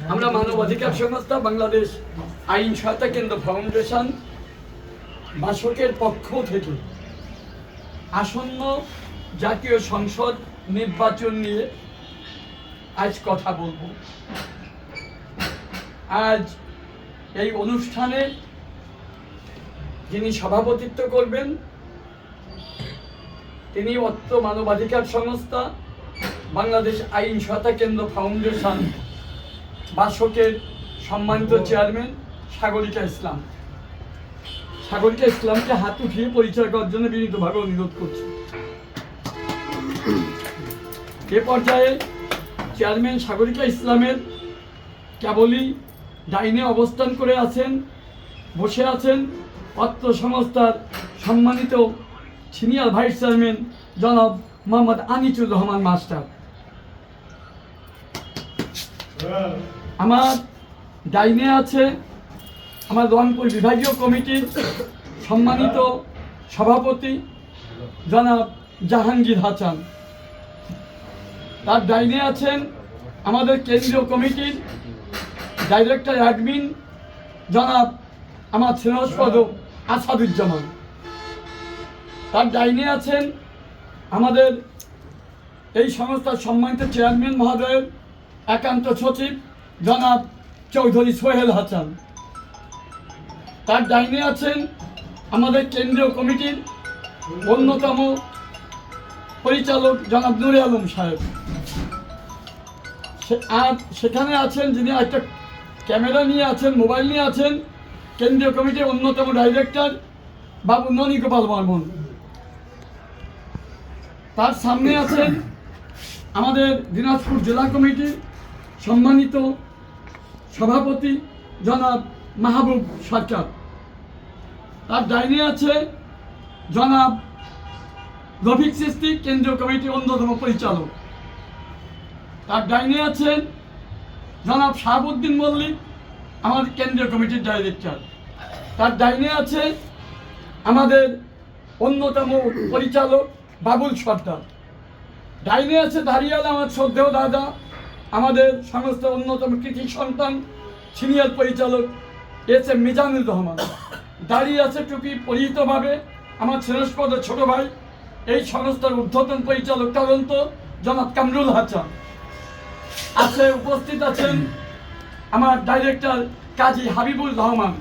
আমরা মানবাধিকার সংস্থা বাংলাদেশ আইন সহায়তা কেন্দ্র ফাউন্ডেশন বাসকের পক্ষ থেকে আসন্ন জাতীয় সংসদ নির্বাচন নিয়ে আজ কথা বলবো। আজ এই অনুষ্ঠানে যিনি সভাপতিত্ব করবেন তিনি অত্র মানবাধিকার সংস্থা বাংলাদেশ আইন সহায়তা কেন্দ্র ফাউন্ডেশন বাসকের সম্মানিত চেয়ারম্যান সাগরিকা ইসলাম। সাগরিকা ইসলামকে হাত উঠিয়ে পরিচয় করার জন্য বিনীতভাবে অনুরোধ করছি। এ পর্যায়ে চেয়ারম্যান সাগরিকা ইসলামের কেবলই ডাইনে অবস্থান করে আছেন, বসে আছেন অত্র সংস্থার সম্মানিত সিনিয়র ভাইস চেয়ারম্যান জনাব মোহাম্মদ আনিসুর রহমান মাস্টার। আমার ডাইনে আছে আমার রংপুর বিভাগীয় কমিটির সম্মানিত সভাপতি জনাব জাহাঙ্গীর হাসান। তার ডাইনে আছেন আমাদের কেন্দ্রীয় কমিটির ডাইরেক্টর অ্যাডমিন জনাব আমার স্নেহস্পদ আসাদুজ্জামান। তার ডাইনে আছেন আমাদের এই সংস্থার সম্মানিত চেয়ারম্যান মহোদয়ের একান্ত সচিব জনাব চৌধুরী সোহেল হাসান। তার ডাইনে আছেন আমাদের কেন্দ্রীয় কমিটির অন্যতম পরিচালক জনাব নুরে আলম সাহেব। আর সেখানে আছেন যিনি একটা ক্যামেরা নিয়ে আছেন, মোবাইল নিয়ে আছেন, কেন্দ্রীয় কমিটির অন্যতম ডাইরেক্টর বাবু ননী গোপাল বর্মন। তার সামনে আছেন আমাদের দিনাজপুর জেলা কমিটির সম্মানিত সভাপতি জনাব মাহবুব সরকার। তার ডাইনে আছে জনাব রফিক সিস্তি, কেন্দ্রীয় কমিটির অন্যতম পরিচালক। তার ডাইনে আছেন জনাব শাহাবুদ্দিন মল্লিক, আমাদের কেন্দ্রীয় কমিটির ডাইরেক্টর। তার ডাইনে আছে আমাদের অন্যতম পরিচালক বাবুল সর্দার। ডাইনে আছে দাঁড়িয়ে আমার শ্রদ্ধেয় দাদা, আমাদের সংস্থার অন্যতম কৃতি সন্তান সিনিয়র পরিচালক এস এম মিজানুর রহমান। দাঁড়িয়ে আছে টুপি পরিহিতভাবে আমার স্নেহস্পদ ছোট ভাই এই সংস্থার ঊর্ধ্বতন পরিচালক তদন্ত জনাব কামরুল হাসান। আছে উপস্থিত আছেন আমার ডাইরেক্টর কাজী হাবিবুর রহমান।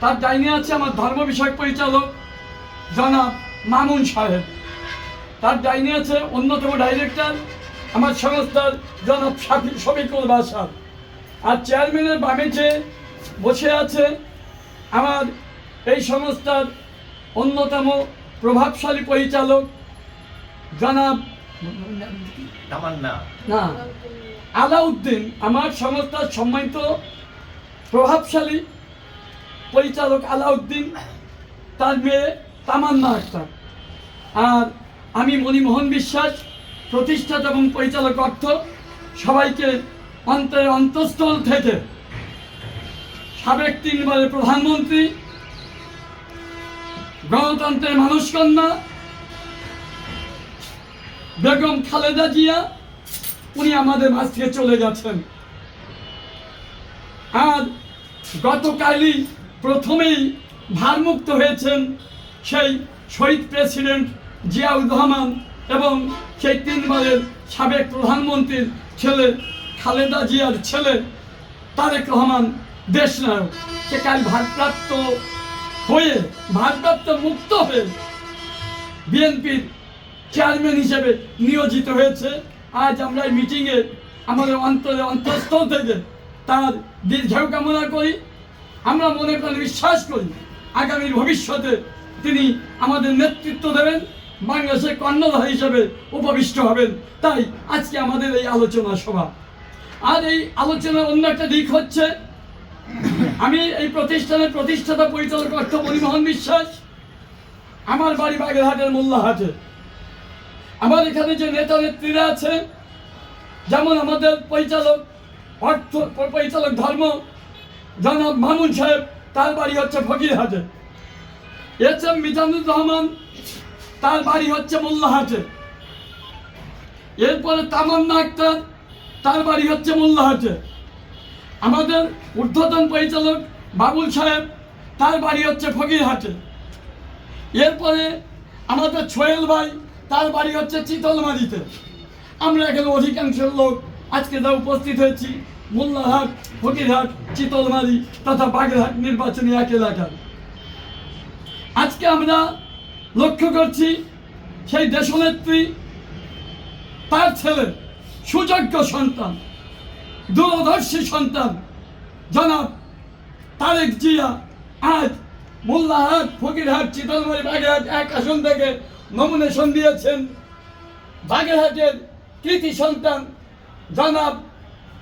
তার ডাইনে আছে আমার ধর্ম বিষয়ক পরিচালক জনাব মামুন সাহেব। তার ডাইনে আছে অন্যতম ডাইরেক্টর আমার সংস্থার জনাব শফিকুল বাসার। আর চেয়ারম্যানের বামে যে বসে আছে আমার এই সংস্থার অন্যতম প্রভাবশালী পরিচালক জনাব আলাউদ্দিন, আমার সংস্থার সম্মানিত প্রভাবশালী পরিচালক আলাউদ্দিন, তার মেয়ে তামান্না আক্তার। আর আমি মণিমোহন বিশ্বাস, প্রতিষ্ঠাতা এবং পরিচালক অর্থ। সবাইকে অন্তরের অন্তঃস্থল থেকে সাবেক 3 বারের প্রধানমন্ত্রী, গণতন্ত্রের মানুষকন্যা বেগম খালেদা জিয়া, উনি আমাদের মাঝ থেকে চলে গেছেন। আর গতকালই প্রথমেই ভারমুক্ত হয়েছেন সেই শহীদ প্রেসিডেন্ট জিয়াউর রহমান এবং সেই 3 বারের সাবেক প্রধানমন্ত্রীর ছেলে খালেদা জিয়ার ছেলে তারেক রহমান দেশনায়ক। সে কাল ভারপ্রাপ্ত মুক্ত হয়ে বিএনপির চেয়ারম্যান হিসেবে নিয়োজিত হয়েছে। আজ আমরা এই মিটিংয়ে আমাদের অন্তঃস্থল থেকে তার দীর্ঘায়ু কামনা করি। আমরা মনে প্রাণে বিশ্বাস করি আগামীর ভবিষ্যতে তিনি আমাদের নেতৃত্ব দেবেন, বাংলাদেশের কর্ণধার হিসেবে উপবিষ্ট হবেন। তাই আজকে আমাদের এই আলোচনা সভা। আর এই আলোচনার অন্য একটা দিক হচ্ছে, আমি এই প্রতিষ্ঠানের প্রতিষ্ঠাতা পরিচালক অর্থ মণিমোহন বিশ্বাস। আমার বাড়ি বাগেরহাটের মোল্লাহাটে। আমার এখানে যে নেতা নেত্রীরা আছে, যেমন আমাদের পরিচালক ধর্ম জনাব মামুন সাহেব, তার বাড়ি হচ্ছে ফকিরহাটে। এস এম মিজানুর রহমান, তার বাড়ি হচ্ছে মোল্লাহাটে। এরপরে তামান্না আক্তার, তার বাড়ি হচ্ছে মোল্লাহাটে। আমাদের ঊর্ধ্বতন পরিচালক বাবুল সাহেব, তার বাড়ি হচ্ছে ফকিরহাটে। এরপরে আমাদের সোহেল ভাই, তার বাড়ি হচ্ছে চিতলমারিতে। আমরা এখানে অধিকাংশ লোক আজকে যা উপস্থিত হয়েছি মোল্লারহাট, ফকিরহাট, চিতলমারি তথা বাগেরহাট নির্বাচনী এক এলাকার। আজকে আমরা লক্ষ্য করছি সেই দেশনেত্রী, তার ছেলে, সুযোগ্য সন্তান, দূরদর্শী সন্তান জনাব তারেক জিয়া আজ মোল্লারহাট, ফকিরহাট, চিতলমারি, বাগেরহাট এক আসন থেকে নমিনেশন দিয়েছেন বাগেরহাটের কৃতি সন্তান জনাব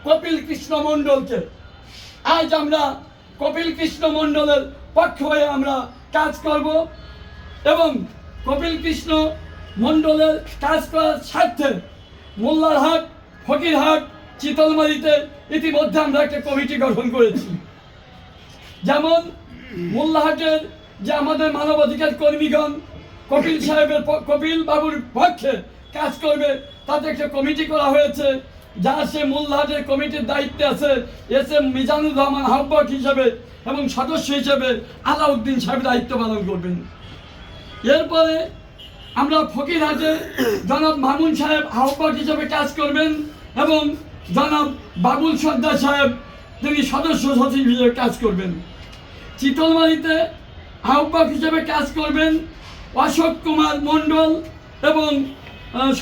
কপিল কৃষ্ণ মণ্ডলকে। আজ আমরা কপিল কৃষ্ণ মণ্ডলের পক্ষ হয়ে আমরা কাজ করব এবং কপিল কৃষ্ণ মণ্ডলের কাজ করার স্বার্থে মোল্লারহাট, ফকিরহাট, চিতলমারিতে ইতিমধ্যে আমরা একটা কমিটি গঠন করেছি। যেমন মোল্লারহাটের যে আমাদের মানবাধিকার কর্মীগণ কপিল বাবুর পক্ষে কাজ করবে, তাতে একটা কমিটি করা হয়েছে, যা সে মোল্লারহাটের কমিটির দায়িত্বে আছে এস.এম. মিজানুর রহমান আহ্বায়ক হিসেবে এবং সদস্য হিসেবে আলাউদ্দিন সাহেব দায়িত্ব পালন করবেন। এরপরে আমরা ফকিরহাটে জনাব মামুন সাহেব আহ্বায়ক হিসেবে কাজ করবেন এবং জনাব বাবুল সর্দার সাহেব তিনি সদস্য সচিব হিসেবে কাজ করবেন। চিতলমারিতে আহ্বায়ক হিসেবে কাজ করবেন অশোক কুমার মণ্ডল এবং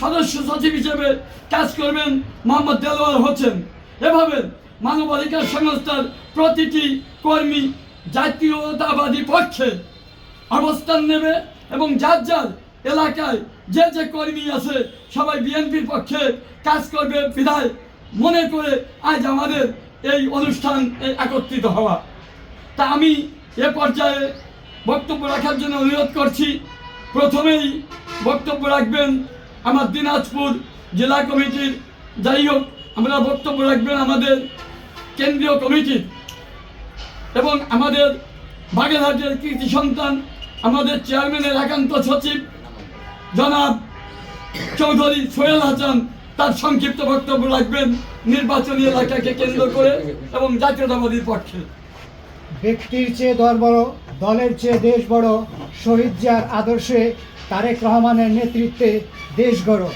সদস্য সচিব হিসেবে কাজ করবেন মোহাম্মদ দেলোয়ার হোসেন। এভাবে মানবাধিকার সংস্থার প্রতিটি কর্মী জাতীয়তাবাদী পক্ষে অবস্থান নেবে এবং যার যার এলাকায় যে যে কর্মী আছে সবাই বিএনপির পক্ষে কাজ করবে বিধায় মনে করে আজ আমাদের এই অনুষ্ঠান একত্রিত হওয়া। তা আমি এ পর্যায়ে বক্তব্য রাখার জন্য অনুরোধ করছি। প্রথমেই বক্তব্য রাখবেন আমার দিনাজপুর জেলা কমিটির, যাই হোক আমরা বক্তব্য রাখবেন আমাদের কেন্দ্রীয় কমিটির এবং আমাদের বাগেরহাটের কৃতি সন্তান আমাদের চেয়ারম্যানের একান্ত সচিব জনাব চৌধুরী সোহেল হাসান, তার সংক্ষিপ্ত বক্তব্য রাখবেন নির্বাচনী এলাকাকে কেন্দ্র করে এবং জাতীয়তাবাদীর পক্ষে। ব্যক্তির চেয়ে দল বড়, দলের চেয়ে দেশ বড়, শহীদ জিয়ার আদর্শে তারেক রহমানের নেতৃত্বে দেশ গড়।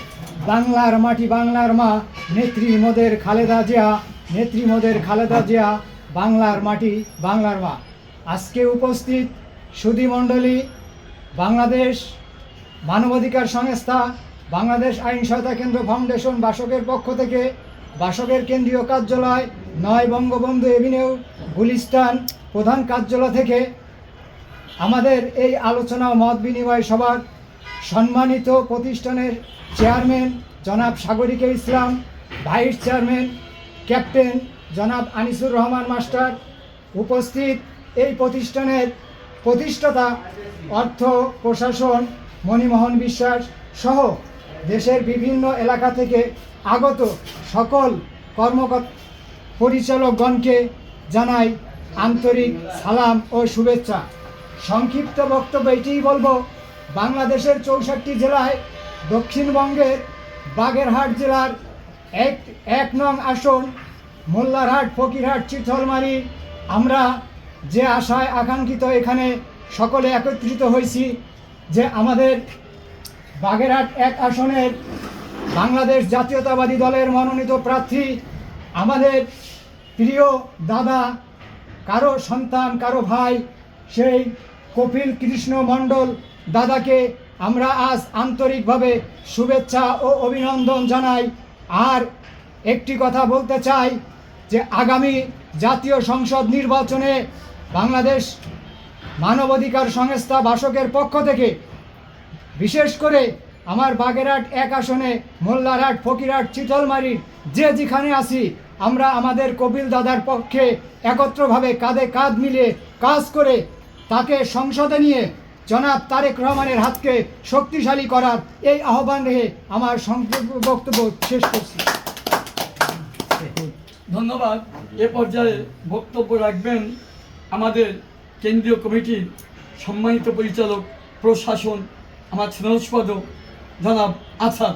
বাংলার মাটি বাংলার মা, নেত্রী মোদের খালেদা জিয়া, নেত্রী মোদের খালেদা জিয়া, বাংলার মাটি বাংলার মা। আজকে উপস্থিত সুধীমণ্ডলী, বাংলাদেশ মানবাধিকার সংস্থা, বাংলাদেশ আইন সহায়তা কেন্দ্র ফাউন্ডেশন বাসকের পক্ষ থেকে, বাসকের কেন্দ্রীয় কার্যালয় 9 বঙ্গবন্ধু এভিনিউ, গুলিস্তান প্রধান কার্যালয় থেকে আমাদের এই আলোচনা ও মত বিনিময় সভার সম্মানিত প্রতিষ্ঠানের চেয়ারম্যান জনাব সাগরিকা ইসলাম, ভাইস চেয়ারম্যান ক্যাপ্টেন জনাব আনিসুর রহমান মাস্টার, উপস্থিত এই প্রতিষ্ঠানের প্রতিষ্ঠাতা অর্থ প্রশাসন মণিমোহন বিশ্বাস সহ দেশের বিভিন্ন এলাকা থেকে আগত সকল পরিচালকগণকে জানাই আন্তরিক সালাম ও শুভেচ্ছা। সংক্ষিপ্ত বক্তব্য এটিই বলবো, বাংলাদেশের 64 জেলায় দক্ষিণবঙ্গের বাগেরহাট জেলার এক নং আসন মোল্লারহাট, ফকিরহাট, চিতলমারি আমরা যে আশায় আকাঙ্ক্ষিত এখানে সকলে একত্রিত হয়েছি যে আমাদের বাগেরহাট 1 আসনের বাংলাদেশ জাতীয়তাবাদী দলের মনোনীত প্রার্থী আমাদের প্রিয় দাদা, কারো সন্তান, কারো ভাই, সেই কপিল কৃষ্ণ মণ্ডল দাদাকে আমরা আজ আন্তরিকভাবে শুভেচ্ছা ও অভিনন্দন জানাই। আর একটি কথা বলতে চাই যে আগামী জাতীয় সংসদ নির্বাচনে বাংলাদেশ মানবাধিকার সংস্থা বাসকের পক্ষ থেকে বিশেষ করে আমার বাগেরহাট 1 আসনে মোল্লারহাট, ফকিরহাট, চিতলমারির যে যেখানে আছি আমরা আমাদের কপিল দাদার পক্ষে একত্রভাবে কাঁধে কাঁধ মিলিয়ে কাজ করে তাকে সংসদে নিয়ে জনাব তারেক রহমানের হাতকে শক্তিশালী করার এই আহ্বান রেখে আমার সংক্ষিপ্ত বক্তব্য শেষ করছি। ধন্যবাদ। এ পর্যায়ে বক্তব্য রাখবেন আমাদের কেন্দ্রীয় কমিটির সম্মানিত পরিচালক প্রশাসন আমার স্নেহস্পদ জনাব আসাদ।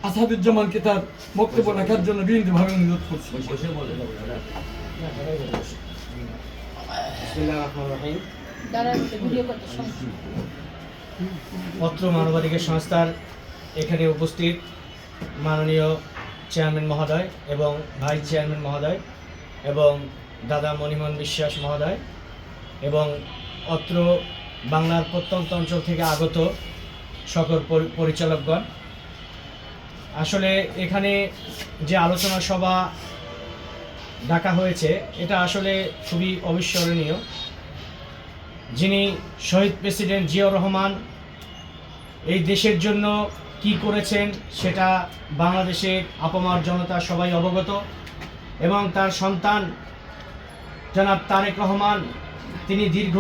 আসাদুজ্জামানকে তার বক্তব্য রাখার জন্য বিনীতভাবে অনুরোধ করছি। অত্র মানবাধিকার সংস্থার এখানে উপস্থিত মাননীয় চেয়ারম্যান মহোদয় এবং ভাইস চেয়ারম্যান মহোদয় এবং দাদা মণিমোহন বিশ্বাস মহোদয় এবং অত্র বাংলার প্রত্যন্ত অঞ্চল থেকে আগত সকল পরিচালকগণ, আসলে এখানে যে আলোচনা সভা ডাকা হয়েছে এটা আসলে খুবই অবিস্মরণীয়। যিনি শহীদ প্রেসিডেন্ট জিয়াউর রহমান এই দেশের জন্য কি করেছেন সেটা বাংলাদেশের আপামর জনতা সবাই অবগত, এবং তার সন্তান জনাব তারেক রহমান তিনি দীর্ঘ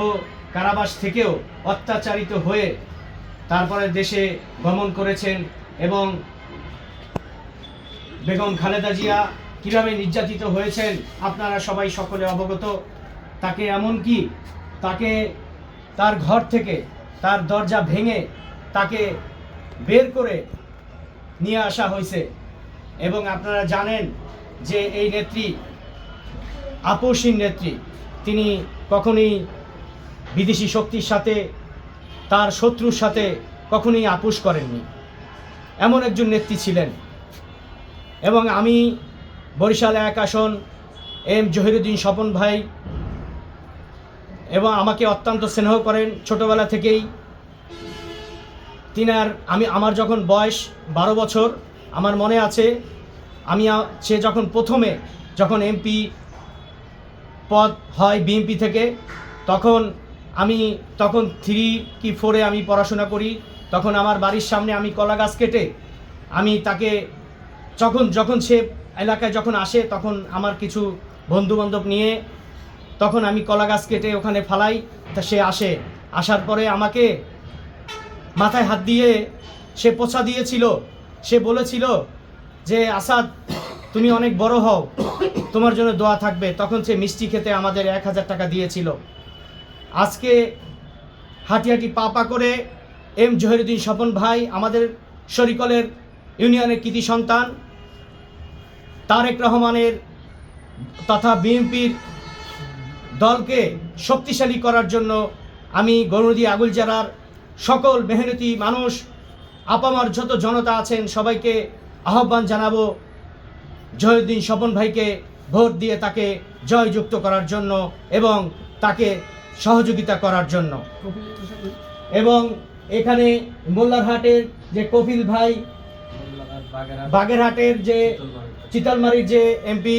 কারাবাস থেকেও অত্যাচারিত হয়ে তারপরে দেশে গমন করেছেন, এবং বেগম খালেদা জিয়া কীভাবে নির্যাতিত হয়েছেন আপনারা সবাই সকলে অবগত। তাকে এমনকি তাকে তার ঘর থেকে তার দরজা ভেঙে তাকে বের করে নিয়ে আসা হয়েছে। এবং আপনারা জানেন যে এই নেত্রী আপোষহীন নেত্রী, তিনি কখনোই বিদেশি শক্তির সাথে তার শত্রুর সাথে কখনোই আপোষ করেননি, এমন একজন নেত্রী ছিলেন। এবং আমি বরিশাল 1 আসন এম জহিরুদ্দিন স্বপন ভাই এবং আমাকে অত্যন্ত স্নেহ করেন ছোটোবেলা থেকেই। আমার যখন বয়স 12 বছর, আমার মনে আছে সে যখন এমপি পদ হয় বিএনপি থেকে, তখন 3 কি 4 আমি পড়াশোনা করি। তখন আমার বাড়ির সামনে আমি কলা গাছ কেটে আমি তাকে যখন সে এলাকায় যখন আসে তখন আমার কিছু বন্ধুবান্ধব নিয়ে তখন আমি কলা গাছ কেটে ওখানে ফালাই। তা সে আসার পরে আমাকে মাথায় হাত দিয়ে সে পোছা দিয়েছিল। সে বলেছিল যে আসাদ তুমি অনেক বড় হও, তোমার জন্য দোয়া থাকবে। তখন সে মিষ্টি খেতে আমাদের 1000 টাকা দিয়েছিল। আজকে হাঁটি হাঁটি পা করে এম জহিরুদ্দিন স্বপন ভাই আমাদের শরিকলের ইউনিয়নের কৃতি সন্তান তারেক রহমানের তথা বিএনপির দলকে শক্তিশালী করার জন্য আমি গৌরনদী আগুলজারার সকল মেহনতি মানুষ, আপামার যত জনতা আছেন সবাইকে আহ্বান জানাবো জহিরুদ্দিন স্বপন ভাইকে ভোট দিয়ে তাকে জয়যুক্ত করার জন্য এবং তাকে সহযোগিতা করার জন্য। এবং এখানে মোল্লারহাটের যে কপিল ভাই, বাগেরহাটের যে চিতলমারির যে এমপি,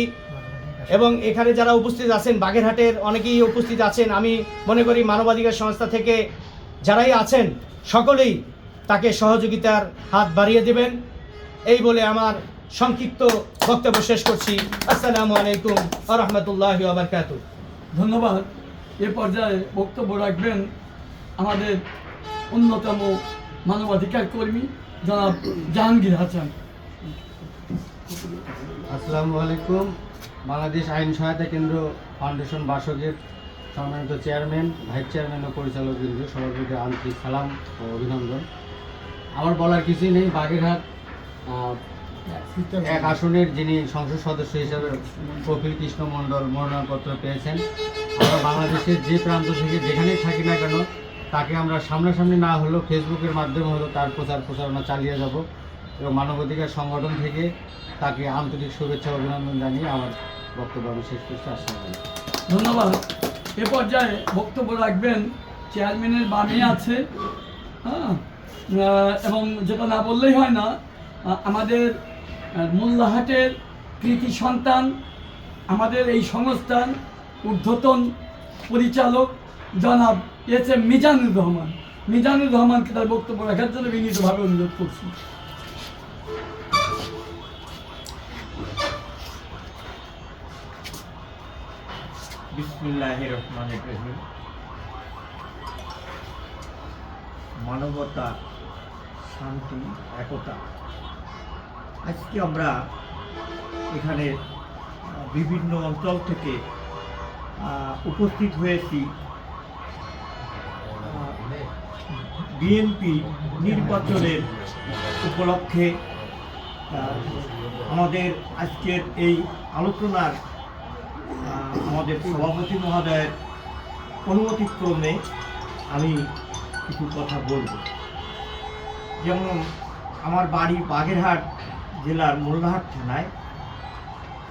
এবং এখানে যারা উপস্থিত আছেন বাগেরহাটের অনেকেই উপস্থিত আছেন। আমি মনে করি মানবাধিকার সংস্থা থেকে যারাই আছেন সকলেই তাকে সহযোগিতার হাত বাড়িয়ে দেবেন। এই বলে আমার সংক্ষিপ্ত বক্তব্য শেষ করছি। আসসালামু আলাইকুম ওয়া রাহমাতুল্লাহি ওয়া বারাকাতুহু। ধন্যবাদ। এ পর্যায়ে বক্তব্য রাখবেন আমাদের অন্যতম মানবাধিকার কর্মী জনাব জাহাঙ্গীর হাসান। আসসালামু আলাইকুম। বাংলাদেশ আইন সহায়তা কেন্দ্র ফাউন্ডেশন বাসকের সম্মানিত চেয়ারম্যান, ভাইস চেয়ারম্যান ও পরিচালকবৃন্দ সবার প্রতি আন্তরিক সালাম ও অভিনন্দন। আমার বলার কিছুই নেই। বাগেরহাট 1 আসনের যিনি সংসদ সদস্য হিসাবে কপিল কৃষ্ণ মণ্ডল মনোনয়নপত্র পেয়েছেন, আমরা বাংলাদেশের যে প্রান্ত থেকে যেখানেই থাকি না কেন তাকে আমরা সামনাসামনি না হলেও ফেসবুকের মাধ্যমে হলেও তার প্রচারণা চালিয়ে যাব এবং মানবাধিকার সংগঠন থেকে তাকে আন্তরিক শুভেচ্ছা অভিনন্দন জানিয়ে আমার বক্তব্য আমি শেষ করছি। আসসালামু আলাইকুম। ধন্যবাদ। এ পর্যায়ে বক্তব্য রাখবেন চেয়ারম্যানের বামে আছে, এবং যেটা না বললেই হয় না, আমাদের মোল্লাহাটের কৃতি সন্তান, আমাদের এই সংস্থার ঊর্ধ্বতন পরিচালক জনাব এস.এম. মিজানুর রহমান। মিজানুর রহমানকে তার বক্তব্য রাখার জন্য বিনীতভাবে অনুরোধ করছি। বিসমিল্লাহির রহমানির রহিম। মানবতা, শান্তি, একতা। আজকে আমরা এখানে বিভিন্ন অঞ্চল থেকে উপস্থিত হয়েছি বিএনপি নির্বাচনের উপলক্ষে আমাদের আজকের এই আলোচনার আমাদের সভাপতি মহোদয়ের অনুমতিক্রমে আমি কিছু কথা বলব। যেমন আমার বাড়ি বাগেরহাট জেলার মোল্লাহাট থানায়।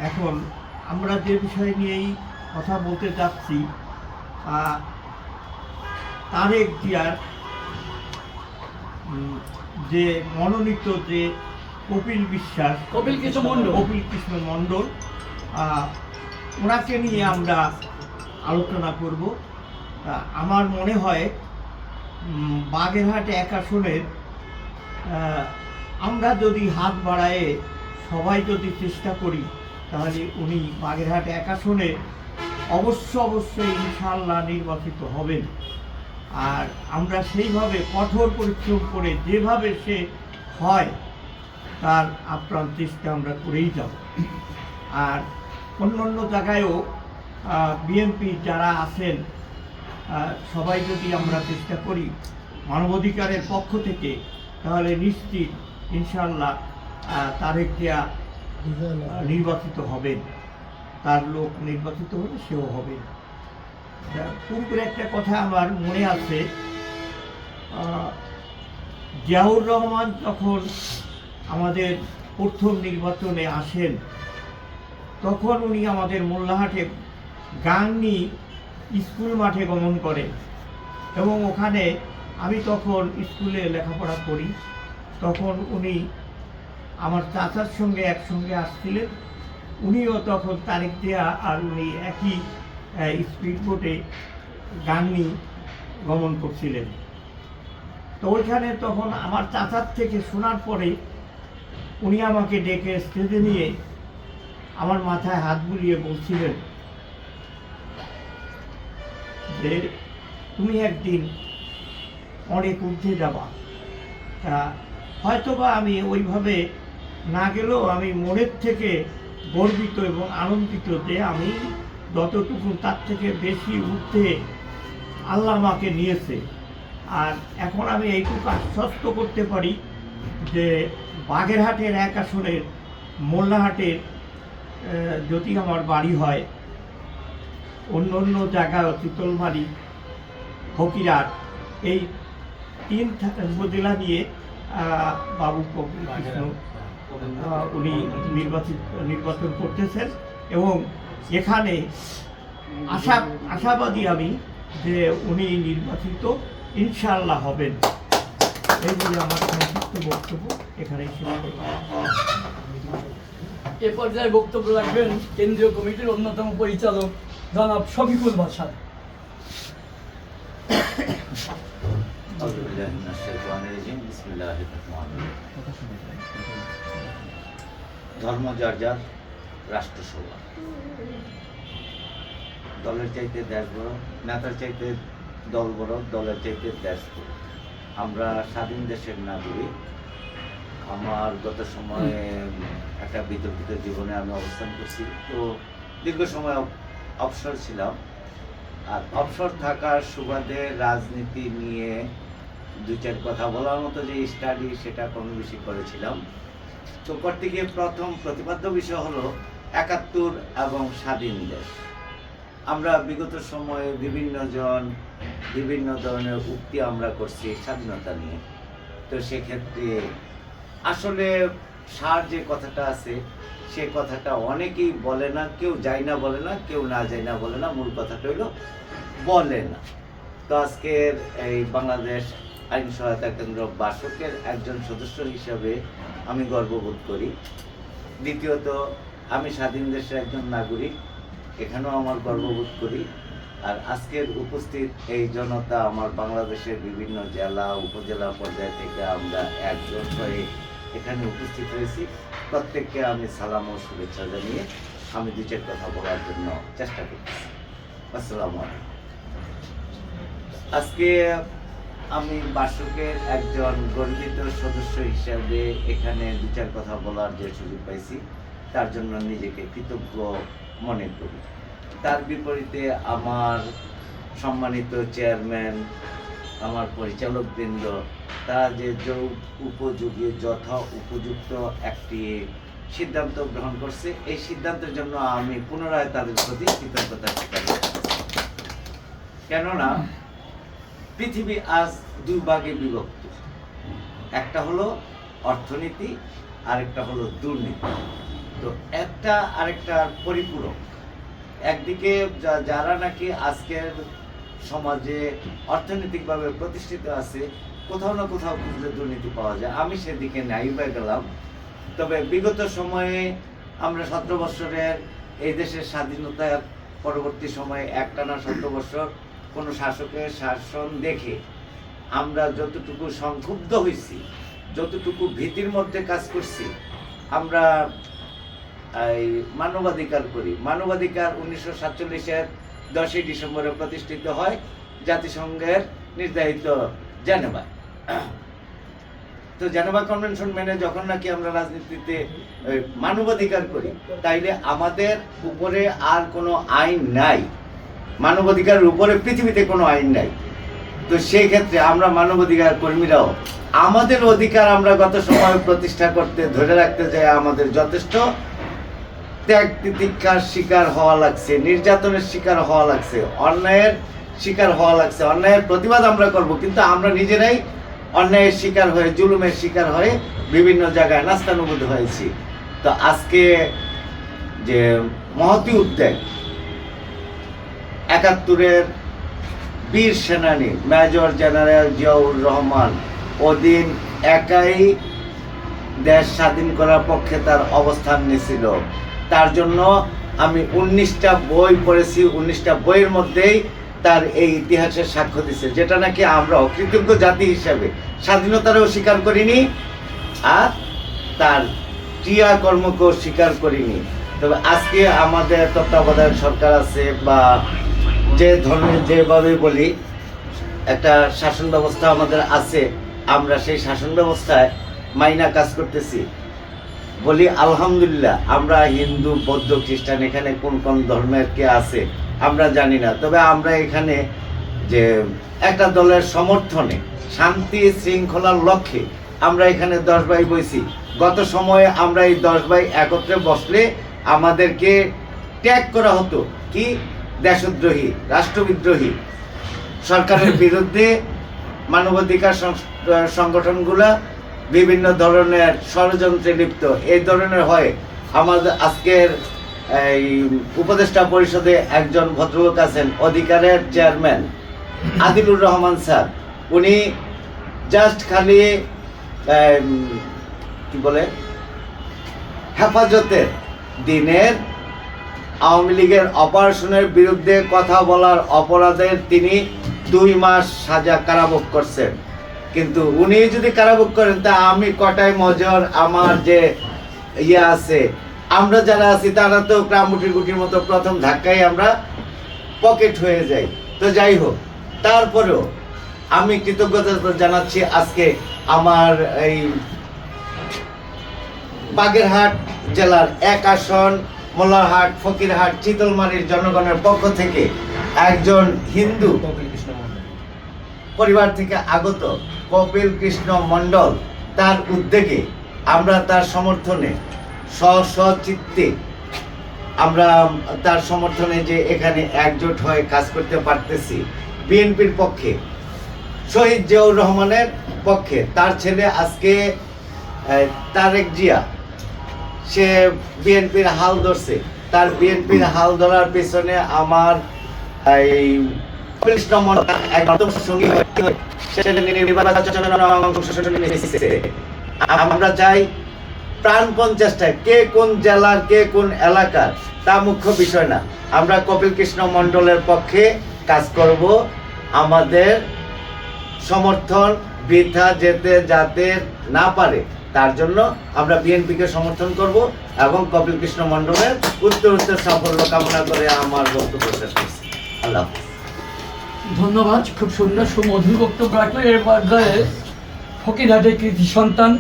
এখন আমরা যে বিষয় নিয়েই কথা বলতে যাচ্ছি, তারেক জিয়ার যে মনোনীত যে কপিল বিশ্বাস, কপিল কৃষ্ণ মণ্ডল, ওনাকে নিয়ে আমরা আলোচনা করব। আমার মনে হয় বাগেরহাট 1 আসনের আমরা যদি হাত বাড়ায়ে সবাই যদি চেষ্টা করি, তাহলে উনি বাগেরহাট 1 আসনে অবশ্যই ইনশাআল্লাহ নির্বাচিত হবেন। আর আমরা সেইভাবে কঠোর পরিশ্রম করে যেভাবে সে হয় তার আপ্রাণ চেষ্টা আমরা করেই যাব। আর অন্য জায়গায়ও বিএনপি যারা আছেন সবাই যদি আমরা চেষ্টা করি মানবাধিকারের পক্ষ থেকে, তাহলে নিশ্চিত ইনশাআল্লাহ তারেক জিয়া নির্বাচিত হবেন, তার লোক নির্বাচিত হলে সেও হবে। পূর্বের একটা কথা আমার মনে আছে, জিয়াউর রহমান যখন আমাদের প্রথম নির্বাচনে আসেন, তখন উনি আমাদের মোল্লাহাটে গাংনী স্কুল মাঠে গমন করেন এবং ওখানে আমি তখন স্কুলে লেখাপড়া করি। তখন উনি আমার চাচার সঙ্গে একসঙ্গে আসছিলেন। উনিও তখন তারেক জিয়া আর উনি একই স্পিড বোটে গাংনী গমন করছিলেন। তো ওইখানে তখন আমার চাচার থেকে শোনার পরে উনি আমাকে ডেকে স্টেজে নিয়ে আমার মাথায় হাত বুলিয়ে বলছিলেন যে তুমি একদিন অনেক ঊর্ধ্বে যাবা। তা হয়তোবা আমি ওইভাবে না গেলেও আমি মনের থেকে গর্বিত এবং আনন্দিত যে আমি যতটুকু তার থেকে বেশি ঊর্ধ্বে আল্লাহ আমাকে নিয়েছে। আর এখন আমি এইটুকু আশ্বস্ত করতে পারি যে বাগেরহাটের 1 আসনের মোল্লাহাটের যদি আমার বাড়ি হয়, অন্য জায়গায় চিতলমারি, ফকিরহাট, এই 3 উপজেলা নিয়ে বাবু কপিল কৃষ্ণ উনি নির্বাচন করতেছেন এবং এখানে আশাবাদী আমি যে উনি নির্বাচিত ইনশাআল্লাহ হবেন। এই বলে আমার সংক্ষিপ্ত বক্তব্য এখানেই শেষ করলাম। এ পর্যায়ে বক্তব্য রাখবেন কেন্দ্রীয় কমিটির অন্যতম পরিচালক জনাব শফিকুল বাশার। ধর্ম যার যার, রাষ্ট্র সবার। দলের চাইতে দেশ বড়, নেতার চাইতে দল বড়, দলের চাইতে দেশ বড়। আমরা স্বাধীন দেশের নাগরিক। আমার গত সময়ে একটা বিতর্কিত জীবনে আমি অবস্থান করছি, তো দীর্ঘ সময় অবসর ছিলাম। আর অবসর থাকার সুবাদে রাজনীতি নিয়ে 2-4 কথা বলার মতো যে স্টাডি, সেটা কম বেশি করেছিলাম। তো করতে গিয়ে প্রথম প্রতিপাদ্য বিষয় হলো 71 এবং স্বাধীন দেশ। আমরা বিগত সময়ে বিভিন্ন ধরনের উক্তি আমরা করছি স্বাধীনতা নিয়ে। তো সেক্ষেত্রে আসলে সার যে কথাটা আছে, সে কথাটা অনেকেই বলে না, কেউ যায় না বলে না, কেউ না যায় না বলে না, মূল কথাটা হইল বলে না। তো আজকের এই বাংলাদেশ আইন সহায়তা কেন্দ্র বাসকের একজন সদস্য হিসাবে আমি গর্ববোধ করি। দ্বিতীয়ত, আমি স্বাধীন দেশের একজন নাগরিক, এখানেও আমার গর্ববোধ করি। আর আজকের উপস্থিত এই জনতা আমার বাংলাদেশের বিভিন্ন জেলা উপজেলা পর্যায় থেকে আমরা একজোট হয়ে এখানে উপস্থিত হয়েছি। প্রত্যেককে আমি সালাম ও শুভেচ্ছা জানিয়ে আমি 2-4 কথা বলার জন্য চেষ্টা করতেছি। আসসালামু আলাইকুম। আজকে আমি বাসকের একজন গর্বিত সদস্য হিসাবে এখানে 2-4 কথা বলার যে সুযোগ পাইছি, তার জন্য নিজেকে কৃতজ্ঞ মনে করি। তার বিপরীতে আমার সম্মানিত চেয়ারম্যান আমার পরিচালকবৃন্দ, তারা যে উপযোগী উপযুক্ত একটি সিদ্ধান্ত গ্রহণ করছে, এই সিদ্ধান্তের জন্য আমি পুনরায় তাদের প্রতি কৃতজ্ঞতা স্বীকার করছি। কেননা পৃথিবী আজ দুই ভাগে বিভক্ত, একটা হলো অর্থনীতি, আরেকটা হলো দুর্নীতি। তো একটা আরেকটার পরিপূরক। একদিকে যারা নাকি আজকের সমাজে অর্থনৈতিকভাবে প্রতিষ্ঠিত আছে, কোথাও না কোথাও খুঁজলে দুর্নীতি পাওয়া যায়, আমি সেদিকে নাই হয়ে গেলাম। তবে বিগত সময়ে আমরা 17 বছরের এই দেশের স্বাধীনতার পরবর্তী সময়ে একটানা 17 বছর কোনো শাসকের শাসন দেখে আমরা যতটুকু সংক্ষুব্ধ হয়েছি, যতটুকু ভীতির মধ্যে কাজ করছি, আমরা এই মানবাধিকার করি। মানবাধিকার 1947-এর 10ই ডিসেম্বরে প্রতিষ্ঠিত হয় জাতিসংঘের নির্ধারিত জেনেভা। তো জেনেভা কনভেনশন মেনে যখন নাকি আমরা রাজনীতিতে মানবাধিকার করি, তাইলে আমাদের উপরে আর কোনো আইন নাই, মানবাধিকারের উপরে পৃথিবীতে কোনো আইন নাই। তো সেই ক্ষেত্রে আমরা মানবাধিকার কর্মীরাও আমাদের অধিকার আমরা গত সময় প্রতিষ্ঠা করতে ধরে রাখতে যাই আমাদের যথেষ্ট ত্যাগ তিতিক্ষার শিকার হওয়া লাগছে, নির্যাতনের শিকার হওয়া লাগছে, অন্যায়ের শিকার হওয়া লাগছে। অন্যায়ের প্রতিবাদ আমরা করব, কিন্তু আমরা নিজেরাই অন্যায়ের শিকার হয়ে, জুলুমের শিকার হয়ে বিভিন্ন জায়গায় নাস্তানুবোধ হয়েছি। তো আজকে যে মহতী উদ্যোগ, 71-এর বীর সেনানী মেজর জেনারেল জিয়াউর রহমান ওদিন একাই দেশ স্বাধীন করার পক্ষে তার অবস্থান নিয়েছিল। তার জন্য আমি 19টা বই পড়েছি, 19টা বইয়ের মধ্যেই তার এই ইতিহাসের সাক্ষ্য দিচ্ছে, যেটা নাকি আমরা অকৃতজ্ঞ জাতি হিসাবে স্বাধীনতারও স্বীকার করিনি, আর তার ক্রিয়াকর্মকেও স্বীকার করিনি। তবে আজকে আমাদের তত্ত্বাবধায়ক সরকার আছে, বা যে ধরনের যেভাবে বলি একটা শাসন ব্যবস্থা আমাদের আছে, আমরা সেই শাসন ব্যবস্থায় মাইনা কাজ করতেছি। বলি আলহামদুলিল্লাহ। আমরা হিন্দু, বৌদ্ধ, খ্রিস্টান, এখানে কোন কোন ধর্মের কে আছে আমরা জানি না, তবে আমরা এখানে যে একটা দলের সমর্থনে শান্তি শৃঙ্খলার লক্ষ্যে আমরা এখানে 10 ভাই বইছি। গত সময়ে আমরা এই 10 ভাই একত্রে বসলে আমাদেরকে ট্যাগ করা হতো কি দেশদ্রোহী, রাষ্ট্রবিদ্রোহী, সরকারের বিরুদ্ধে মানবাধিকার সংগঠনগুলা বিভিন্ন ধরনের ষড়যন্ত্রে লিপ্ত, এই ধরনের হয়। আমাদের আজকের এই উপদেষ্টা পরিষদে একজন ভদ্রলোক আছেন, অধিকারের চেয়ারম্যান আদিলুর রহমান স্যার। উনি জাস্ট খালি কি বলে হেফাজতের দিনের আওয়ামী লীগের অপারেশনের বিরুদ্ধে কথা বলার অপরাধের তিনি 2 মাস সাজা কারাভোগ করছেন। কিন্তু উনি যদি কারাভোগ করেন, তা আমি কটায় মজর, আমার যে ইয়ে আছে, আমরা যারা আছি তারা তো ক্রামুটির গুটির মতো প্রথম ধাক্কায় আমরা পকেট হয়ে যাই। তো যাই হোক, তারপরেও আমি কৃতজ্ঞতা জানাচ্ছি আজকে আমার এই বাগেরহাট জেলার 1 আসন মোল্লারহাট, ফকিরহাট, চিতলমারির জনগণের পক্ষ থেকে একজন হিন্দু পরিবার থেকে আগত কপিল কৃষ্ণ মণ্ডল, তার উদ্যোগে আমরা তার সমর্থনে স্বচিত্তে আমরা তার সমর্থনে যে এখানে একজোট হয়ে কাজ করতে পারতেছি। বিএনপির পক্ষে শহীদ জিয়াউর রহমানের পক্ষে তার ছেলে আজকে তারেক জিয়া, সে বিএনপির হাল ধরছে। তার বিএনপির হাল ধরার পেছনে আমার এই কৃষ্ণ মণ্ডল একদম সঙ্গী আমরা চাই প্রাণপণ চেষ্টায়, কে কোন জেলার, কে কোন এলাকার, তা মুখ্য বিষয় না। আমরা কপিল কৃষ্ণ মণ্ডলের পক্ষে কাজ করব। আমাদের সমর্থন বৃথা যেতে যাতে না পারে, তার জন্য আমরা বিএনপিকে সমর্থন করব এবং কপিল কৃষ্ণ মণ্ডলের উত্তর সাফল্য কামনা করে আমার বক্তব্য শেষ করছি। আল্লাহ হাফেজ। ধন্যবাদ। খুব সুন্দর সুমধুর বক্তব্য রাখলেন। এর পর্যায়ে ফকিরহাটের কৃতি সন্তান,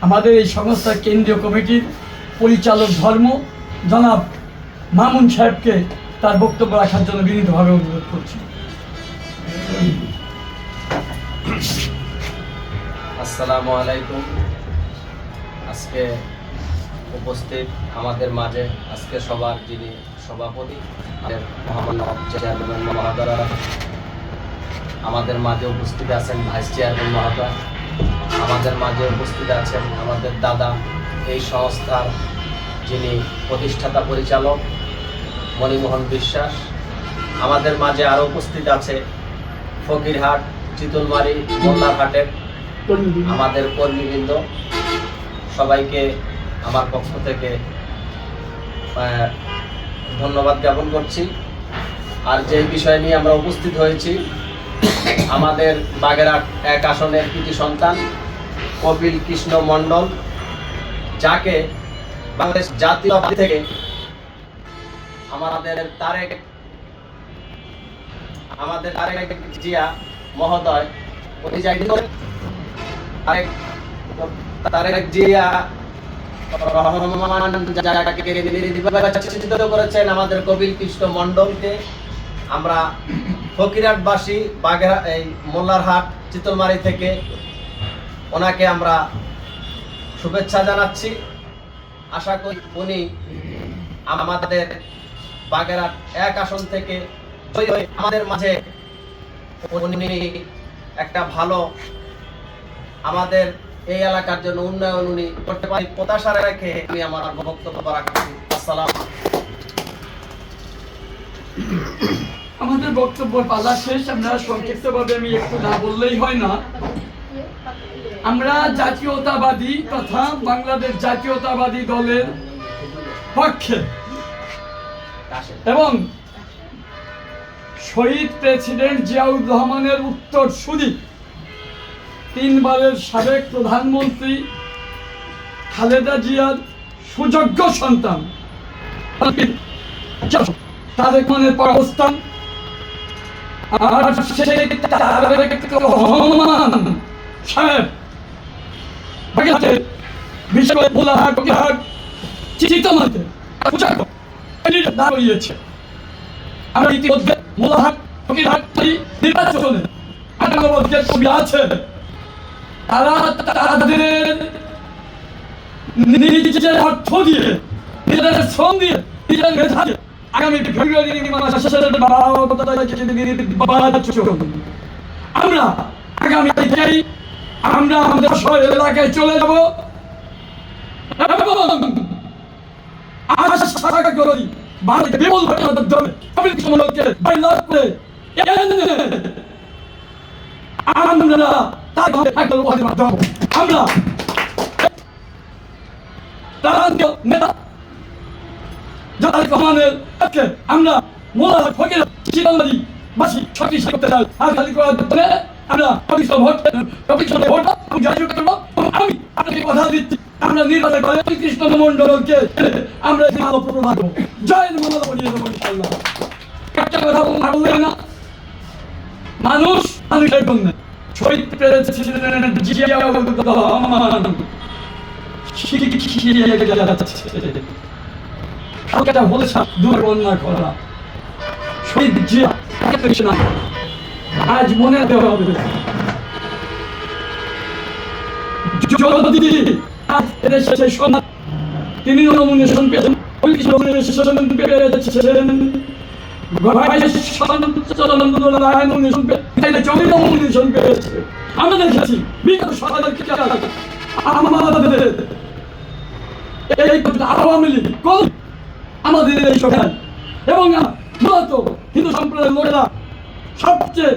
আমাদের এই সংস্থার কেন্দ্রীয় কমিটির পরিচালক ধর্ম জনাব মামুন সাহেবকে তার বক্তব্য রাখার জন্য বিনীতভাবে অনুরোধ করছি। আসসালামু আলাইকুম। আজকে উপস্থিত আমাদের মাঝে আজকে সবার যিনি সভাপতি আমাদের মোহাম্মদ চেয়ারম্যান মহোদয়, আমাদের মাঝে উপস্থিত আছেন ভাইস চেয়ারম্যান মহোদয়, আমাদের মাঝে উপস্থিত আছেন আমাদের দাদা, এই সংস্থার যিনি প্রতিষ্ঠাতা পরিচালক মণিমোহন বিশ্বাস, আমাদের মাঝে আরও উপস্থিত আছে ফকিরহাট, চিতলমারি, মোল্লারহাটের আমাদের কর্মীবৃন্দ। সবাইকে আমার পক্ষ থেকে ধন্যবাদ জ্ঞাপন করছি। আর যে বিষয় নিয়ে আমরা উপস্থিত হয়েছি, আমাদের বাগেরহাট 1 আসনের কৃতি সন্তান কপিল কৃষ্ণ মণ্ডল, যাকে বাংলাদেশ জাতীয় পার্টি থেকে আমাদের তারেক জিয়া মহোদয় পরিচালিত করেন। তারেক জিয়া নির্বাচিত করেছেন আমাদের কপিল কৃষ্ণ মণ্ডলকে। আমরা ফকিরহাটবাসী বাগেরহাট, এই মোল্লারহাট, চিতলমারি থেকে ওনাকে আমরা শুভেচ্ছা জানাচ্ছি। আশা করি উনি আমাদের বাগেরহাট 1 আসন থেকে জয়ী হয়ে আমাদের মাঝে উনি একটা ভালো আমাদের এই এলাকার জন্য উন্নয়ন উনি করতে পারি প্রত্যাশা রেখে আমি আমার বক্তব্য রাখছি। আসসালাম। আমাদের বক্তব্য পালা শেষ। আমরা সংক্ষিপ্তভাবে আমি একটু না বললেই হয় না। আমরা জাতীয়তাবাদী তথা বাংলাদেশ জাতীয়তাবাদী দলের পক্ষে এবং শহীদ প্রেসিডেন্ট জিয়াউর রহমানের উত্তরসূরি 3 বারের সাবেক প্রধানমন্ত্রী খালেদা জিয়ার সুযোগ্য সন্তান তারেক রহমানের অবস্থান আর রহমান সাহেব বাগেরহাটে, বিশেষ করে মোল্লারহাট, ফকিরহাট, চিতলমারিতে দাঁড়িয়েছে। আমরা ইতিমধ্যে মোল্লারহাট, ফকিরহাট নির্বাচনে আগামী ছবি আছে। তারা তাদের নিজেদের অর্থ দিয়ে, নিজেদের শ্রম দিয়ে, নিজেদের মেধা দিয়ে আগামী ফেব্রুয়ারি আমরা আগামী থেকেই আমরা আমাদের শহর এলাকায় চলে যাব এবং আশা করি ভারতের বিপুল ভোটের মাধ্যমে কপিল কৃষ্ণ মণ্ডলকে জয়লাভ করে আমরা তার মাধ্যমে আমরা নেতা তারেক রহমানের পক্ষে আমরা মোল্লারহাট, ফকিরহাট, চিতলমারি বাসী শক্তিশালী করতে চাই। আর খালি করার জন্য আমরা কপিল ভোট জারি করবো। আমি আপনাকে কথা দিচ্ছি, আমরা নির্বাচন করে কৃষ্ণ মণ্ডলকে আমরা ভালো প্রভাব দেবো। জয় মোল্লা বলিয়ে দেবো ইনশাআল্লাহ। একটা কথা বললে না, মানুষ মানুষের জন্য শহীদ প্রেসিডেন্ট জিয়াউর রহমান সরকারটা বলেছে দুর্বন্যা করা শহীদ জিয়া আজ মনে দেওয়া হবে। যদি আজ এদেশে সন্ধ্যা তিনি নমিনেশন পেয়েছেন, আমরা দেখেছি বিগত সরকারের আমাদের আওয়ামী লীগ আমাদের এই সরকার এবং মূলত হিন্দু সম্প্রদায়ের লোকেরা সবচেয়ে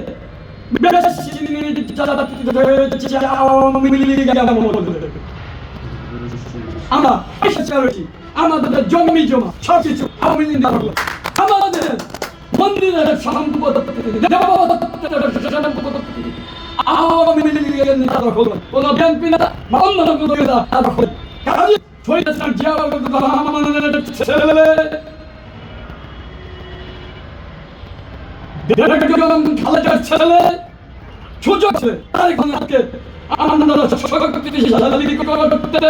আমরা আমাদের জমি জমা সবকিছু আওয়ামী লীগ আমাদের মন্দিরের আওয়ামী লীগের নেতা দখল, কোন বিএনপি নেতা বা অন্য নেতা দখল। শহীদ জিয়াউর রহমানের ছেলে খালেদার ছেলে সুযোগ ছেলে তারেক রহমানকে আমরা শক্তিশালী করতে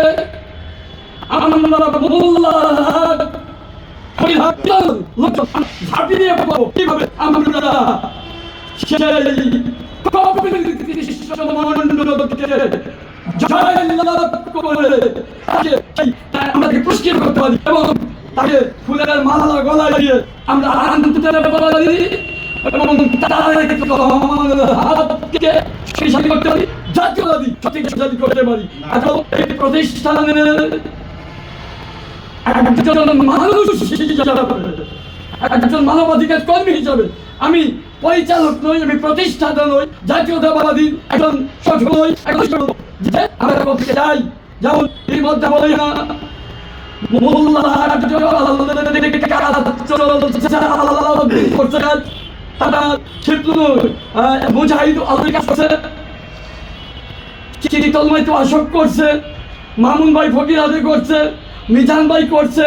আমরা মোল্লারহাট, ফকিরহাট লোকজন ঝাঁপিয়ে পড়বো। কিভাবে আমরা সেই কপিল কৃষ্ণমণ্ডলকে জয়লাভ করে তাকে আমাদেরকে পুরস্কৃত করতে পারি এবং তাকে ফুলের মালা গলায় দিয়ে আমরা আনন্দ পারি এবং তাদেরকে হাতকে শক্তিশালী করতে পারি, জাতীয়বাদী শক্তিশালী করতে পারি। এবং এই প্রতিষ্ঠানের একজন মানুষ হিসাবে, একজন মানবাধিকার কর্মী হিসাবে আমি পরিচালক নই, আমি প্রতিষ্ঠাতা নই, জাতীয়তাবাদী একজন সফল নই, একজন যে আমরা করতে চাই। যেমন এই মধ্যে বলে না তারা মুজাহিদ করছে, চিরিতলময় তো অশোক করছে, মামুন ভাই ফকির আদে করছে, মিজান ভাই করছে,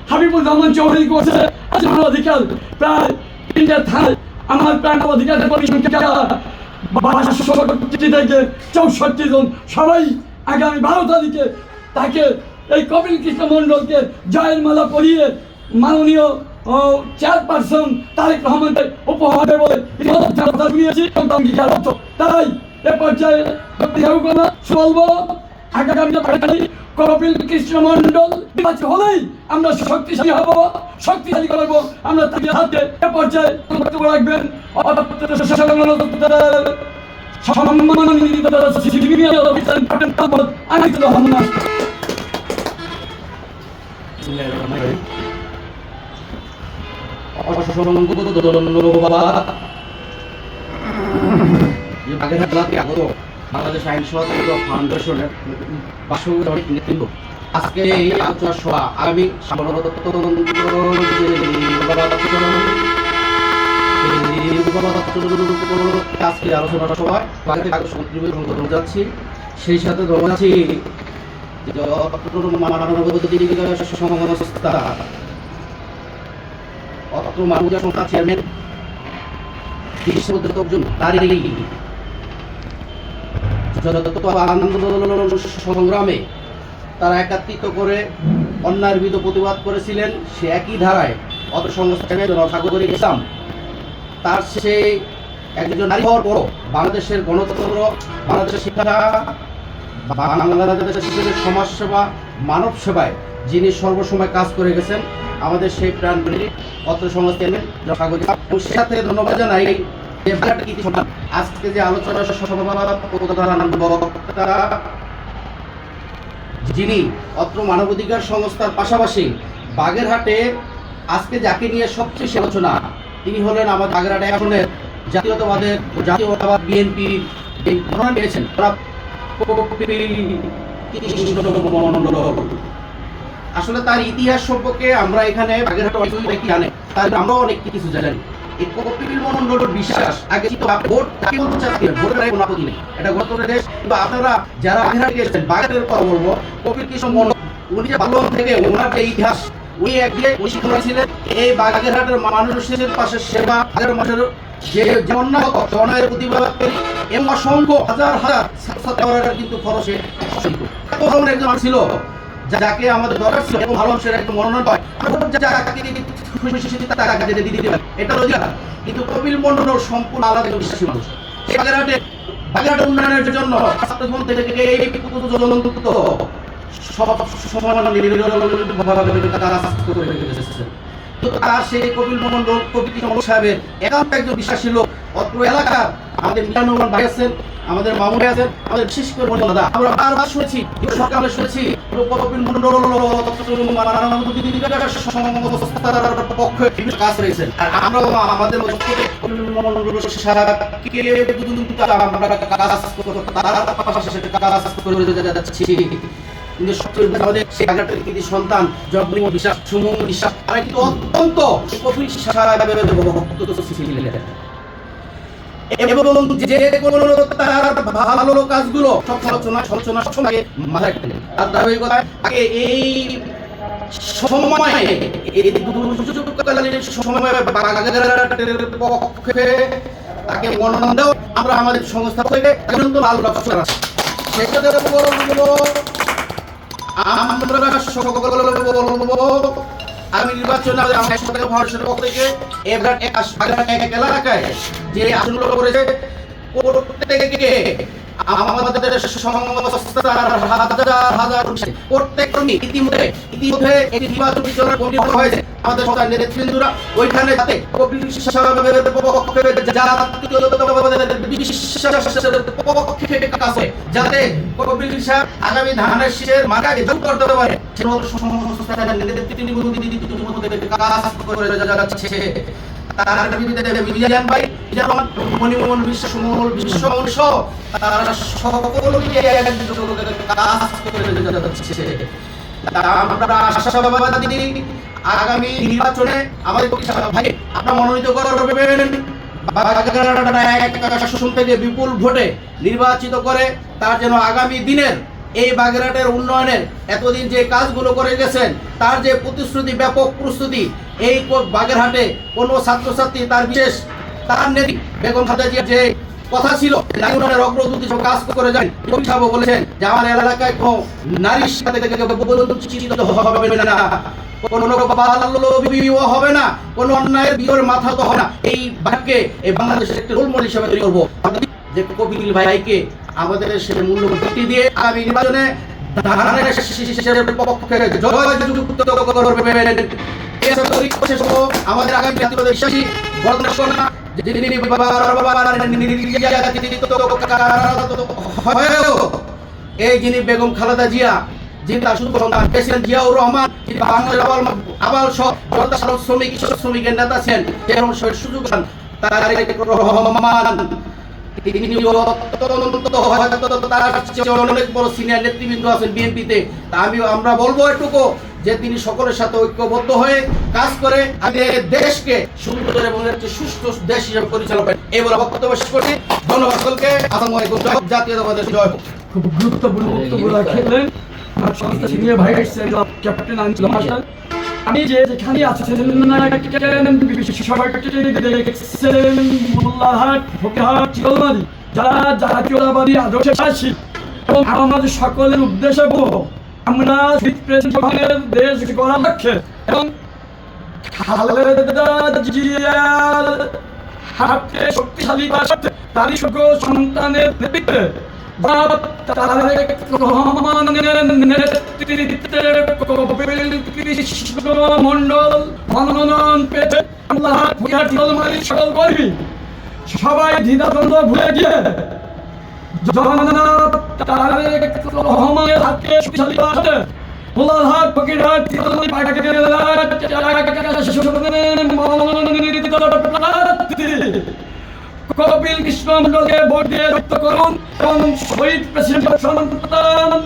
হাবিবুর রহমান চৌধুরী করছে। অধিকার প্রায় 3টা থানায় আমার প্রাণ অধিকারের পরিসংখ্যা 62 থেকে 64 জন, সবাই আগামী 12 তারিখে তাকে এই কপিল কৃষ্ণ মণ্ডলকে জয়ের মালা পরিয়ে মাননীয় চেয়ারপারসন তারেক রহমানকে উপহার দেবে বলে তাই এ পর্যায়ে বলবো আগামী কপিল কৃষ্ণ মণ্ডল নির্বাচন হলেই আমরা শক্তিশালী হব, শক্তিশালী করবো আমরা তাকে হাতে। এ পর্যায়ে বক্তব্য রাখবেন বাংলাদেশ আইন সহযোগিতা ফাউন্ডেশনের বাস্তবায়ন নেতৃত্ব আজকে এই আলোচনা সভা আগামী আজকে আলোচনা সভায় যাচ্ছি, সেই সাথে জানাচ্ছি সংস্থা অত্র মানবতা সংস্থা চেয়ারম্যান সংগ্রামে তারা একাত্রিত করে অন্যায়ের বিরুদ্ধে প্রতিবাদ করেছিলেন। সে একই ধারায় অত সংস্থানের সাগরে গেছিলাম। তার সে একজন নারী হওয়ার পরও বাংলাদেশের গণতন্ত্র, বাংলাদেশের শিক্ষা, বাংলাদেশের সমাজসেবা, মানব সেবায় যিনি সর্বসময় কাজ করে গেছেন আমাদের সেই প্রাণপ্রিয় অত্র সংস্থানের সাথে ধন্যবাদ জানাই। আজকে যে আলোচনা যিনি অত্র মানবাধিকার সংস্থার পাশাপাশি বাগেরহাটে আজকে যাকে নিয়ে সবচেয়ে আলোচনা, তিনি হলেন আমাদের বাগেরহাট আসনের জাতীয়তাবাদ বিএনপি মনোনয়ন পেয়েছেন। আসলে তার ইতিহাস সম্পর্কে আমরা এখানে বাগেরহাট অনেক জানি, তার আমরাও অনেক কিছু জানি। এই কপিল মণ্ডলের বিশ্বাস আগে ভোট কাকে বলতে চাচ্ছেন, ভোটের কোনো আপত্তি নেই, এটা গণতন্ত্রের দেশ। কিন্তু আপনারা যারা বাগেরহাটে গেছেন, বাগেরহাটের কথা বলবো, কপিল কৃষ্ণ মণ্ডল উনি যে ভালো থেকে ওনার যে ইতিহাস, উনি একদিকে শিক্ষক ছিলেন এই বাগেরহাটের মানুষের পাশে সেবা, হাজার মানুষের যে অন্যায়ের প্রতিবাদ করি এবং অসংখ্য হাজার হাজার ছাত্র কিন্তু খরচে একজন ছিল যাকে আমাদের দরকার ছিল এবং ভালো মানুষের একটা মনোনয়ন পায়, এটা রোজগার। কিন্তু কপিল মণ্ডল সম্পূর্ণ আলাদা বিশ্বাসী মানুষ। বাগেরহাট উন্নয়নের জন্য তার সেই কপিল মণ্ডল সাহেবের একান্ত একজন বিশ্বাসী লোক। অত্র এলাকার আমাদের মিলানুমান ভাই আছেন, আমাদের মামুন ভাই আছেন, আমাদের বিশেষ করে দাদা আমরা বারবার শুনেছি, সরকারে শুনেছি কপিল মণ্ডল পক্ষে কাজ করেছেন। আর আমরা আমাদের সন্তান জগদীশ বিশ্বাস, সুমন বিশ্বাস তারা কিন্তু অত্যন্ত এবং যে কোনো তার ভালো কাজগুলো সব সমালোচনার সময় মাথায় রাখতেন। তার ধারাবাহিকতায় এই সময়ে তাকে মনোনয়ন দেওয়া আমরা আমাদের সংস্থা থেকে আমি নির্বাচনে এলাকায় যে আসনগুলো করেছে প্রত্যেককে আমাদের সংস্থার হাজার হাজার প্রত্যেক ইতিমধ্যে একটি নির্বাচন পরিচালনা কমিটি করা হয়েছে। আমাদের সরকার নেতৃবৃন্দরা ওইখানে যাতে পক্ষে কাছে যাতে কবির সাহেব আগামী ধানের শীষের মার্কাকে যোগ করতে পারে কাজ করে যাচ্ছে। তার বিরুদ্ধে বিজয়ান ভাই, মণিমোহন বিশ্বাসমোহন বিশ্বমোহন সহ তারা সকলকে কাজ করে যাচ্ছে। আমরা আশাবাদী আগামী নির্বাচনে আমাদের ভাই আপনারা মনোনীত করবেন, শাসন থেকে বিপুল ভোটে নির্বাচিত করে তার যেন আগামী দিনের এই বাগেরহাটের উন্নয়নের এতদিন যে কাজগুলো করে গেছেন তার যে প্রতিশ্রুতি, ব্যাপক প্রস্তুতি, এই বাগেরহাটে কোনো ছাত্রছাত্রী তার বিশেষ তার নেত্রী বেগম খালেদা জিয়ার যে কথা ছিল উন্নয়নের অগ্রগতি সব কাজ করে যান। কবি সাহেব বলেছেন যে আমার এলাকায় কোনো নারীর সাথে বঞ্চিত হবে না, কোনো বিবাহ হবে না, কোনো অন্যায়ের বিয়ের মাথা তো হবে না। এই বাক্যে এই বাংলাদেশের একটা রোল মডেল হিসেবে তৈরি করবো যে কপিল ভাইকে আমাদের সে মূল্যবোধ দিয়ে আগামী নির্বাচনে আমাদের আগামী জাতীয়তাবাদী বিশ্বাসী এই যিনি বেগম খালেদা জিয়া, যিনি তার শুধু প্রেসিডেন্ট জিয়াউর রহমান, যিনি বাংলাদেশ আবাল সহ শ্রমিক শ্রমিকের নেতা ছিলেন, যেরকম সুযোগ রহমান অনেক বড় সিনিয়র নেতৃবৃন্দ আছেন বিএনপিতে। আমরা বলবো এটুকু যে তিনি সকলের সাথে ঐক্যবদ্ধ হয়ে কাজ করে আমাদের দেশকে সুন্দর এবং সুষ্ঠু দেশ হিসেবে পরিচালনা করেন। এই বলে বক্তব্য শেষ করছি। ধন্যবাদ সকলকে। আসসালামু আলাইকুম। জাতীয়তাবাদের জয় হোক। খুব গুরুত্বপূর্ণ বক্তব্য রাখলেন আমার সমস্ত সিনিয়র ভাই ক্যাপ্টেন আনিসুল মাস্টার। আমি যে যেখানে আছেন মোল্লারহাট, ফকিরহাট, চিকলমারি যারা জাতীয়তাবাদী আদর্শে আছি এবং আমাদের সকলের উদ্দেশ্যে আমরা দেশ গড়ার লক্ষ্যে এবং হাতকে শক্তিশালী করার সাথে তারই সকল সন্তানের নেতৃত্বে মন্ডল মনোনয়ন পেতে সকল কর্মী সবাই দ্বিধাদ্বন্দ্ব ভুলে গিয়ে রহমানের হাতকে শক্তিশালী করাতে মোল্লারহাট, ফকিরহাট, কপিল কৃষ্ণ মন্ডলকে ভোট দিয়ে রক্ত করুন এবং শহীদ প্রেসিডেন্ট সন্তান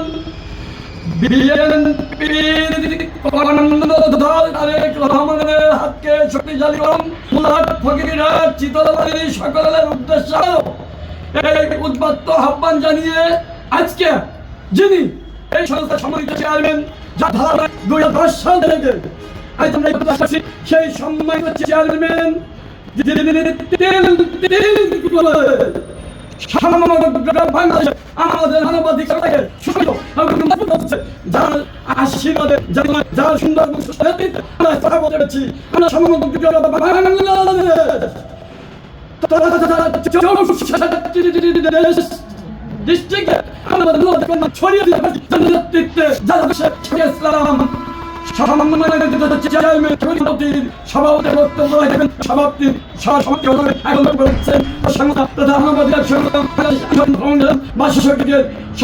রহমানের হাতকে শক্তিশালী করুন। মোল্লারহাট, ফকিরহাট, চিতলমারি সকলের উদ্দেশ্য এই উদ্বুদ্ধ আহ্বান জানিয়ে আজকে যিনি এই সংস্থার সম্মানিত চেয়ারম্যান যা ধারা 2010 সাল থেকে আজ আমরা সেই সম্মানিত চেয়ারম্যান আমাদের মানবাধিকারকে যার আশীর্বাদে যার সুন্দর আমরা কথা বলতে পেরেছি আমরা ডিস্ট্রিক্টে আমাদের ছড়িয়ে দিতে পারি নেতৃত্বে সভাপতি বক্তব্য রাখবেন। সভাপতি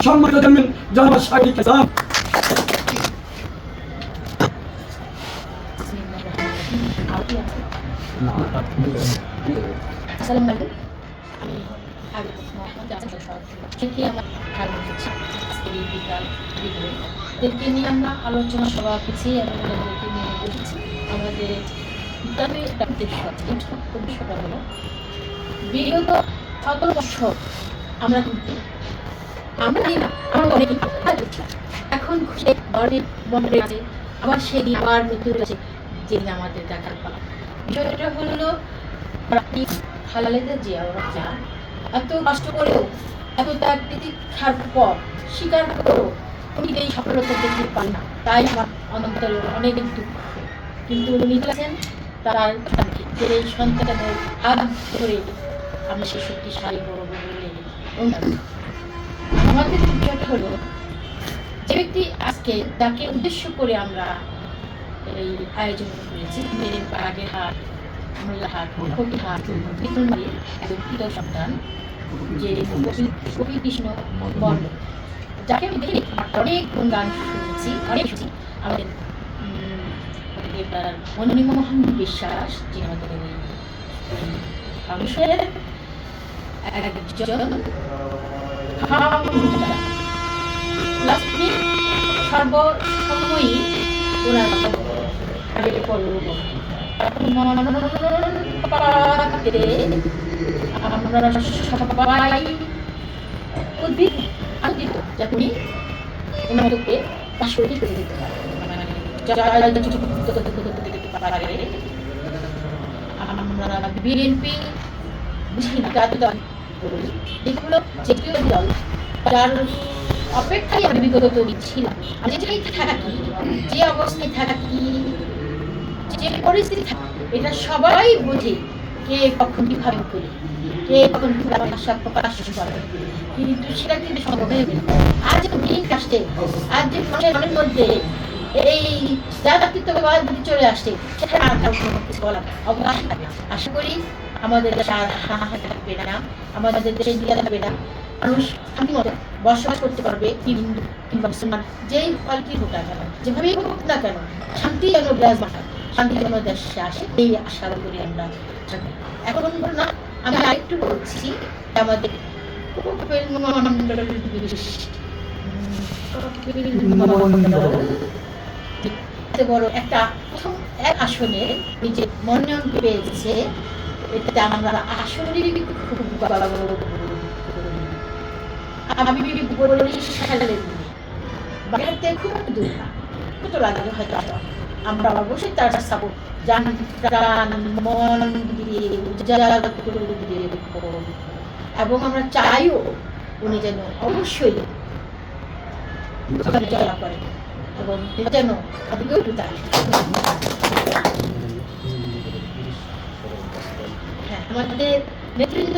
সম্মানিত চেয়ারম্যান জনাব শাকিব ইসলাম। আসসালামু আলাইকুম। আমি এদেরকে নিয়ে আমরা আলোচনা সভা পেয়েছি এবং এদেরকে নিয়ে বলেছি আমাদের বিদ্যালয়ের একটা উদ্দেশ্যটা হলো বিগত 17 বছর আমরা কিন্তু এখন বন্ধের আছে আবার সেদিন আবার মৃত্যুর আছে যেদিন আমাদের দেখার পালা। বিষয়টা হলো খালেদা জিয়া এত কষ্ট করেও এত ত্যাগ প্রতীক্ষার পর স্বীকার করেও উনি এই সফলতা দেখতে পান না, তাই আমার অন্তরে অনেক দুঃখ। কিন্তু উনি বলেছেন তার যে এই সন্তানের হাত ধরে আমরা সে শক্তিশালী করবো বলে অন্যান্য। আমাদের বিষয়টা হলো যে ব্যক্তি আজকে তাকে উদ্দেশ্য করে আমরা এই আয়োজন করেছি, মেরে বাগেরহাট, মোল্লাহাট, ফটিহাট, বিক্রমবাড়ির একজন প্রিয় সন্তান যে কবি কৃষ্ণ মন্ডল, যাকে আমি দেখি অনেক গান শুনেছি, অনেক শুনেছি। আমাদের মনোনীম মোহন বিশ্বাস, যিনি আমাদের ফাউন্ডেশনের একজন সর্বসময়ই ওনার আমরা সবাই উদ্ভিদ আনন্দিত যাতে উনি ওনাদেরকে পাশে করে দিতে পারে, আমরা বিএনপি বুঝি না এগুলো জাতীয় দল যার অপেক্ষায় আমি বিগত ছিলাম। আমি যেটাই থাকি, যে অবস্থায় থাকি, যে পরিস্থিতি থাকি, এটা সবাই বোঝে কে কখন কিভাবে করে, কে কখন কিভাবে আশা প্রকাশ করে, কিন্তু সেটা কিন্তু সম্ভব হয়ে গেল। আজ যে দিন আসছে, আজ যে মানুষের মধ্যে এই জাতীয়তাবাদ যদি চলে আসছে, সেটা আর কোনো কিছু বলার অবকাশ থাকে। আশা করি আমাদের দেশে আর হাহাকার থাকবে না, আমাদের দেশে দিয়ে থাকবে না, মানুষ শান্তি মতো বসবাস করতে পারবে। হিন্দু কিংবা মুসলমান যেই কোয়ালিটির হোক না কেন, যেভাবেই হোক না কেন, শান্তি যেন বিরাজমান হয়, শান্তি যেন দেশে আসে, এই আশা করি আমরা থাকি। এখন না আমি আরেকটু বলছি, আমাদের বড় একটা প্রথম এক আসনে নিজে মনোনয়ন পেয়েছে, এটাতে আমরা আসলে আমি সালে বাড়িতে খুব দূর না, কত লাগে হয়তো আমরা অবশ্যই তার সাপোর্ট জান মন দিয়ে এবং আমরা চাইও উনি যেন অবশ্যই জয়া করেন এবং যেন আমাদের নেতৃত্ব